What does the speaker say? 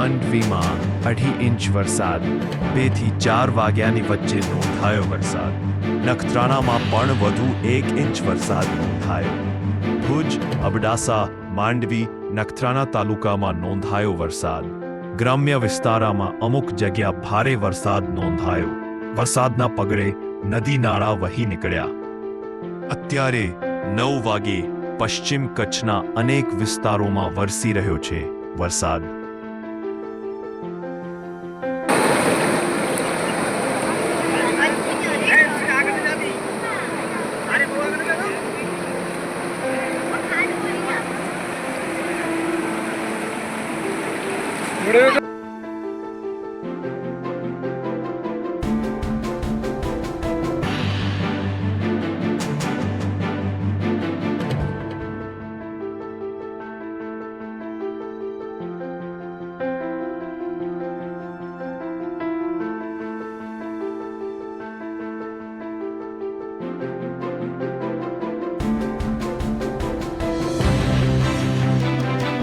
માંડવીમાં 2.5 ઇંચ વરસાદ, 2 થી 4 વાગ્યાની વચ્ચે નોંધાયો વરસાદ. નખત્રાણામાં પણ વધુ 1 ઇંચ વરસાદ નોંધાયો. ભુજ, અબડાસા, માંડવી, નખત્રાણા તાલુકામાં નોંધાયો વરસાદ. ગ્રામ્ય વિસ્તારોમાં અમુક જગ્યા ભારે વરસાદ નોંધાયો. વરસાદના પગલે નદી નાળા વહી નીકળ્યા. અત્યારે 9 વાગે પશ્ચિમ કચ્છના અનેક વિસ્તારોમાં વરસી રહ્યો છે વરસાદ. What